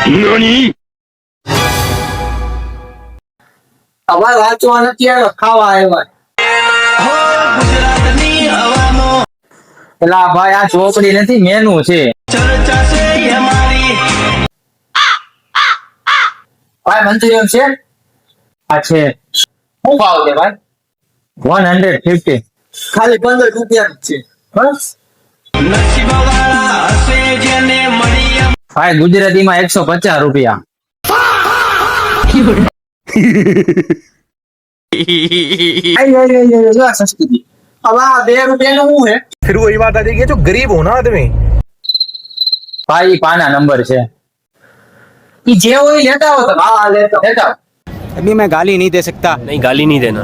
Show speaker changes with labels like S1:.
S1: NANI?
S2: હવે વાંચવા નથી આવ્યો, ખાવા આવ્યા.
S3: પેલા ભાઈ આ ચોપડી નથી મેનુ છે.
S2: ભાઈ મંચુરિયન છે?
S3: આ છે
S2: શું ભાવ છે ભાઈ?
S3: 150.
S2: ખાલી 15 રૂપિયા છે. બસ
S3: ભાઈ ગુજરાતીમાં 150 રૂપિયા.
S2: સંસ્કૃતિ. હવે આ 2 રૂપિયાનું શું છે?
S4: फिर वही बात आ जाएगी जो गरीब हो ना आदमी
S3: ભાઈ ઈ પાના નંબર છે.
S2: ઈ જે હોય લેતા આવો તમે. હા લેતા
S3: લેતા આવો.
S5: अभी मैं गाली नहीं दे सकता.
S1: नहीं गाली नहीं देना.